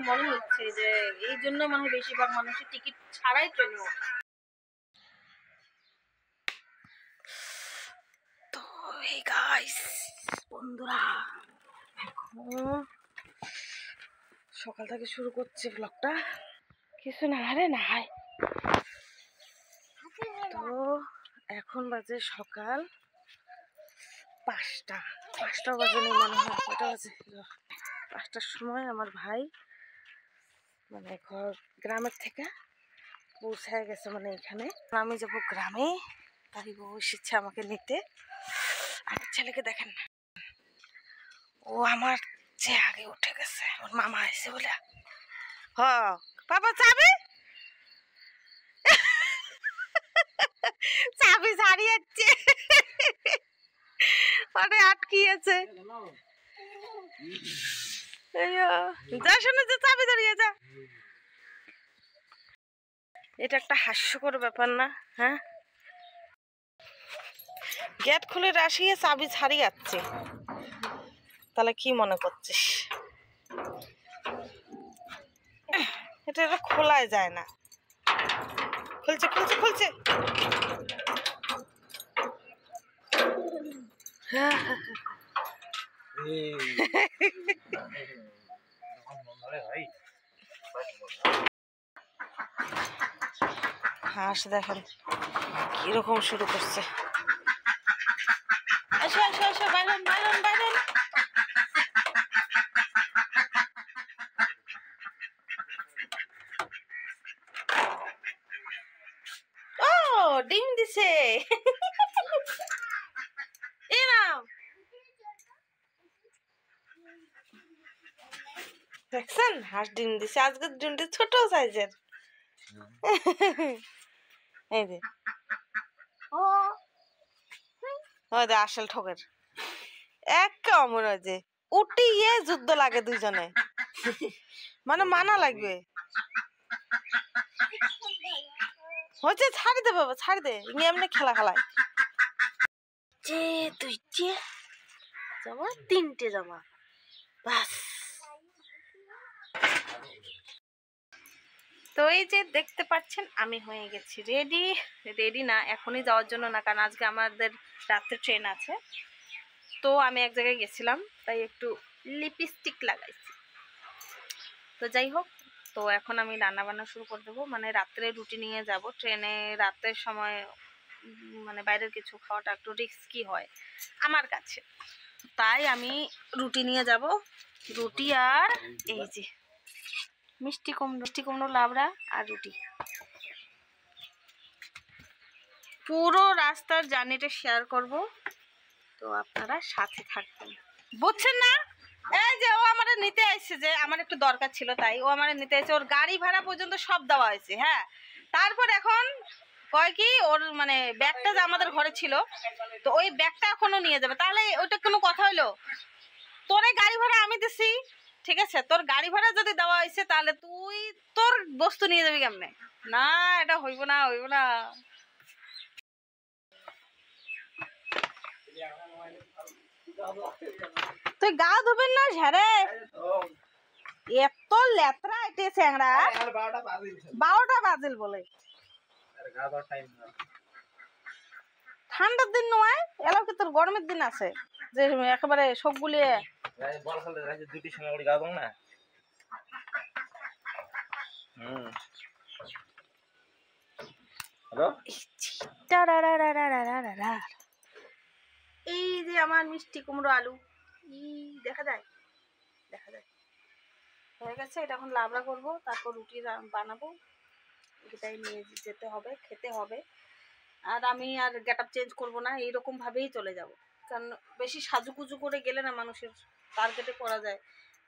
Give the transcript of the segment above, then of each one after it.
মনে হচ্ছে যে এই জন্য মানে বেশিরভাগ মানুষের টিকিট ছাড়াই ট্রেনে ওঠে। তো এই গাইস বন্ধুরা, এখন সকাল থেকে শুরু করছে ব্লগটা। কিছু না রে না, তো এখন বাজে সকাল 5টা বাজে নেই মনে হয়, কটা বাজে 5টার সময় আমার ভাই মানে গ্রামের থেকে পৌঁছায় গেছে, মানে এখানে আমি যাবো গ্রামে, তাই বউ এসেছে আমাকে নিতে। আমার ছেলেকে দেখেন না, ও আমার যে আগে উঠে গেছে, ওর মামা এসে বলে হ বাবা চাবি চাবি ছাড়িয়েছে, মানে আটকিয়েছে। যা শুনে যে চাবি ধরিয়ে যা, এটা একটা হাস্যকর ব্যাপার না? হ্যাঁ, গেট খুলে রাশিয়ে চাবি ছাড়িয়ে যাচ্ছে, তাহলে কি মনে করছিস? এটা খোলাই যায় না। খুলছে খুলছে খুলছে, হাঁস দেখেন কিরকম শুরু করছে। আসো আসো আসো, বাইরন বাইরন বাইরন। ও ডিম দিছে, দেখছেন হাঁস ডিম দিছে। আজকের ডিমটা ছোট সাইজের। এই যে ও আসল ঠকের এক অমর, যে উঠিয়ে যুদ্ধ লাগে দুইজনে, মানে মানা লাগবে। হচ্ছে ছাড়ি দে বাবা, ছাড়ি দে, এমনি খেলা খেলায়। যে দুইটে জামা, 3টে জামা, বাস। তো এই যে দেখতে পাচ্ছেন আমি হয়ে গেছি রেডি। রেডি না, এখনই যাওয়ার জন্য না, কারণ আজকে আমাদের রাত্রে ট্রেন আছে। তো আমি এক জায়গায় গেছিলাম, তাই একটু লিপস্টিক লাগাইছি। তো যাই হোক, তো এখন আমি রান্না বান্না শুরু করে দেবো, মানে রাত্রে রুটি নিয়ে যাব ট্রেনে। রাতের সময় মানে বাইরের কিছু খাওয়াটা একটু রিস্কি হয় আমার কাছে, তাই আমি রুটি নিয়ে যাব। রুটি আর এই যে মিষ্টি কুমড়ো লাবড়া আর রুটি। পুরো রাস্তার জার্নিটা শেয়ার করব, তো আপনারা সাথে থাকবেন, বুঝছেন না? এই যে ও আমারে নিতে আসছে, যে আমার একটু দরকার ছিল, তাই ও আমারে নিতে আসছে। ওর গাড়ি ভাড়া পর্যন্ত সব দেওয়া হয়েছে। হ্যাঁ, তারপর এখন কয় কি, ওর মানে ব্যাগটা যে আমাদের ঘরে ছিল, তো ওই ব্যাগটা এখনো নিয়ে যাবে। তাহলে ওইটা কোনো কথা হইলো? তোর গাড়ি ভাড়া আমি দিছি, ঠিক আছে? তোর গাড়ি ভাড়া যদি দেওয়া হয়েছে, তাহলে তুই তোর বস্তু নিয়ে যাবি কেমনে? না, এটা হইব না, হইব না। তুই গা ধুবেন না ঝাড়ে, এত লেত্রা এটে চ্যাংড়া। 12টা বাজিল বলে, ঠান্ডার দিন নয়, এলাও কি তোর গরমের দিন আছে যে একেবারে সব গুলিয়ে এই যে আমার মিষ্টি কুমড়ো আলু দেখা যায়, দেখা যায় হয়ে গেছে। এটা এখন লাবড়া করব, তারপর রুটি বানাবো। এটাই নিয়ে যেতে হবে, খেতে হবে। আর আমি আর গেট আপ চেঞ্জ করবো না, এইরকম ভাবেই চলে যাব। কারণ বেশি সাজুকুজু করে গেলে না মানুষের টার্গেটে পড়া যায়।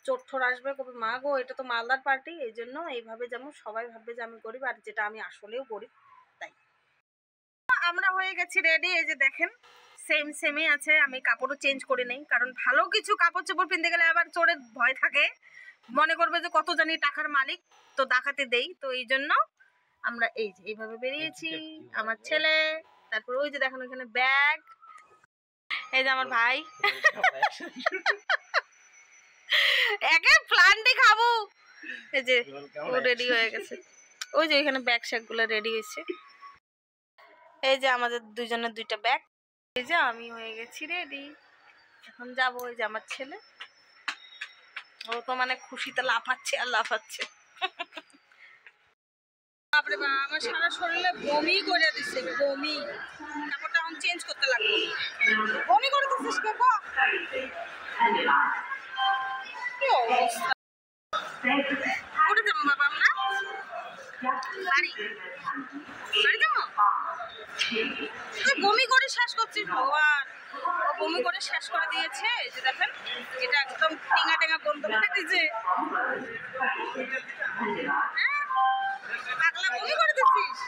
চোর আসবে, কবে মা গো এটা তো মালদার পার্টি, এই জন্য এইভাবে যেমন সবাই ভাববে যে আমি গরিব, আর যেটা আমি আসলেও গরিব। তাই আমরা হয়ে গেছি রেডি। এই যে দেখেন সেমই আছে, আমি কাপড়ও চেঞ্জ করে নেই, কারণ ভালো কিছু কাপড় চোপড় পিনতে গেলে আবার চোরের ভয় থাকে, মনে করবে যে কত জানি টাকার মালিক, তো ডাকাতে দেই। তো এই জন্য আমরা এই যে এইভাবে বেরিয়েছি, আমার ছেলে, তারপর ওই যে দেখেন ওইখানে ব্যাগ, এই যে আমার ভাই। একে প্লান্টে খাবো, এই যে ও রেডি হয়ে গেছে, ওই যে এখানে ব্যাগ শ্যাগ গুলো রেডি হয়েছে। এই যে আমাদের দুজনের দুইটা ব্যাগ। এই যে আমি হয়ে গেছি রেডি, এখন যাবো। ওই যে আমার ছেলে, ও তো মানে খুশিতে লাফাচ্ছে আর লাফাচ্ছে। বাপরে বাবা, আমার সারা শরীরে বমি করে দিচ্ছে, বমি। কাপড়টা এখন চেঞ্জ করতে লাগবে। বমি করে দিচ্ছিস কে গো? কি অবস্থা! কোথায় যাবো বাবা আমরা? বাড়ি বাড়ি যাবো? তুই বমি করে শেষ করছিস ভগবান। ও বমি করে শেষ করে দিয়েছে। এই যে দেখেন, এটা একদম টেঙা টেঙা গন্ধ করে দিয়েছে। পাগলা, বমি করে দিচ্ছিস?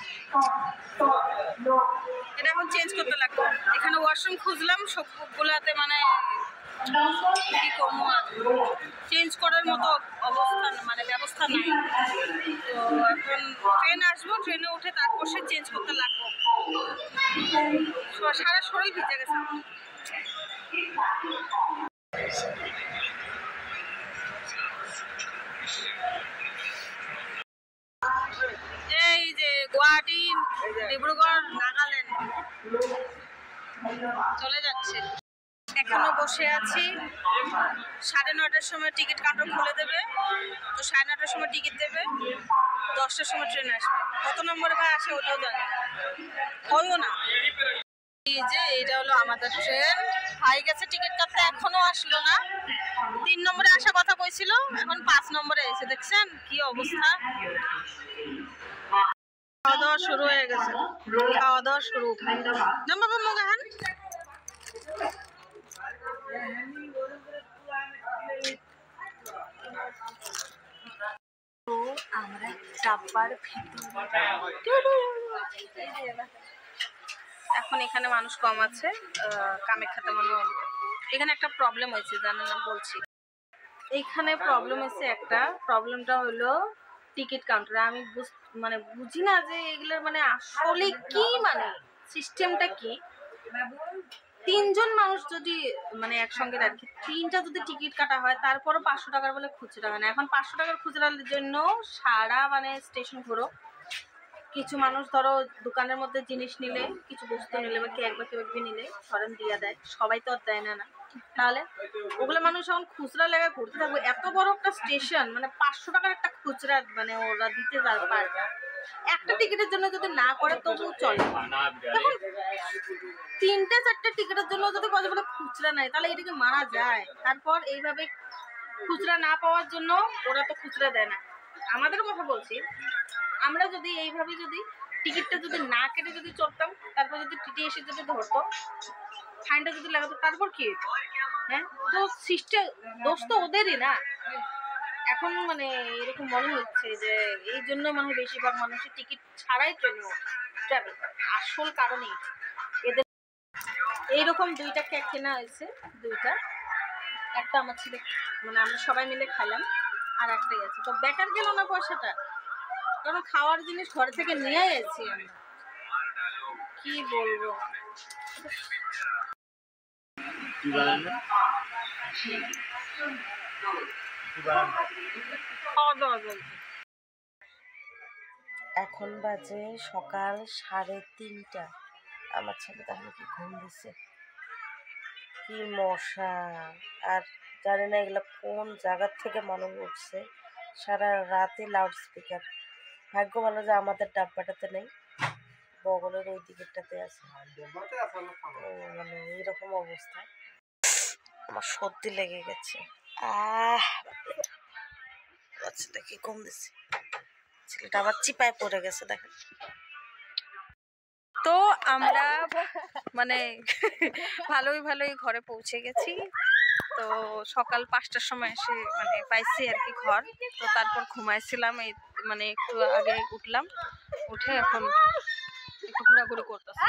এটা এখন চেঞ্জ করতে লাগবে। এখানে ওয়াশরুম খুঁজলাম সবগুলাতে, মানে কি কম চেঞ্জ করার মতো অবস্থা, মানে ব্যবস্থা নাই। তো এখন ট্রেন আসবো, ট্রেনে উঠে তারপর সে চেঞ্জ করতে লাগবো। সারা শরীর ভিজে গেছে। এই যে গুয়াহাটি, ডিব্রুগড়, নাগাল্যান্ড চলে যাচ্ছে। এখনো বসে আছি। 9:30টার সময় টিকিট কাউন্টার খুলে দেবে, তো 9:30টার সময় টিকিট দেবে, 10টার সময় ট্রেন আসবে। কত নম্বরে ভাই আসে ওটাও জানি না, হয়ও না। এই যে এইটা হলো আমাদের ট্রেন। ভাই গেছে টিকিট কাটতে, এখনো আসলো না। 3 নম্বরে আসার কথা কইছিল, এখন 5 নম্বরে এসে। দেখছেন কি অবস্থা? খাওয়া দাওয়া শুরু হয়ে গেছে, খাওয়া দাওয়া শুরু। বাবা মগাহান, তো আমরা চাপার এখন এখানে মানুষ কম আছে। কামাখ্যাতে মনে হয় এখানে একটা প্রবলেম হয়েছে, জানেন না বলছি। এইখানে প্রবলেম হয়েছে, একটা প্রবলেমটা হলো টিকিট কাউন্টার। আমি মানে বুঝি না যে এগুলোর মানে আসলে কি, মানে সিস্টেমটা কি। 3 জন মানুষ যদি মানে একসঙ্গে রাখি, 3টা যদি টিকিট কাটা হয়, তারপরও 500 টাকার বলে খুচরা হয় না। এখন 500 টাকার খুচরার জন্য সারা মানে স্টেশন ঘুরো। কিছু মানুষ ধরো দোকানের মধ্যে জিনিস নিলে, কিছু বস্তু নিলে বা কেক বা কেক নিলে ধরেন দিয়ে দেয়, সবাই তো আর দেয় না। না তাহলে ওগুলো মানুষ এখন খুচরা লেগে ঘুরতে থাকবে। এত বড় একটা স্টেশন, মানে 500 টাকার একটা খুচরা মানে ওরা দিতে পারে না। একটা টিকিটের জন্য যদি না করে তবু চলে। তখন 3টে 4টে টিকিটের জন্য যদি বলে খুচরা নাই, তাহলে এটাকে মানা যায়? তারপর এইভাবে খুচরা না পাওয়ার জন্য ওরা তো খুচরা দেয় না। আমাদের কথা বলছি, আমরা যদি এইভাবে যদি টিকিটটা যদি না কেটে যদি চলতাম, তারপর যদি টিটি এসে যদি ধরতো, ফাইনটা যদি লাগাতো, তারপর কি? হ্যাঁ, তো সিস্টেম দোষ তো ওদেরই না। এখন মানে এরকম মনে হচ্ছে যে এই জন্য মানে বেশিরভাগ মানুষের টিকিট ছাড়াই ট্রেনে ট্রাভেল করে। আসল কারণেই এদের এইরকম 2টা কেক কেনা হয়েছে, 2টা। একটা আমার ছেলে, মানে আমরা সবাই মিলে খাইলাম, আর একটাই আছে। তো বেকার গেল না পয়সাটা, কারণ খাওয়ার জিনিস ঘরে থেকে নিয়ে এসেছি আমরা। কি বলবো, এখন বাজে সকাল 3:30। আমার ছেলে তাহলে কি ঘুম দিছে, কি মশা! আর জানি না এগুলো কোন জায়গার থেকে মানুষ উঠছে, সারা রাতে লাউড স্পিকার। ভাগ্য ভালো যে আমাদের ডাব্বাটাতে নেই, বগলের ওই দিকেরটাতে আছে। মানে এরকম অবস্থা, আমার সর্দি লেগে গেছে। বাচ্চাটা কি কম দিচ্ছে, ছেলেটা আবার চিপায় পড়ে গেছে দেখেন। তো আমরা মানে ভালোই ঘরে পৌঁছে গেছি। তো সকাল 5টার সময় এসে মানে পাইছি আর কি ঘর। তো তারপর ঘুমাইছিলাম, এই মানে একটু আগে উঠলাম, উঠে এখন একটু ঘোরাঘুরি করতেছি।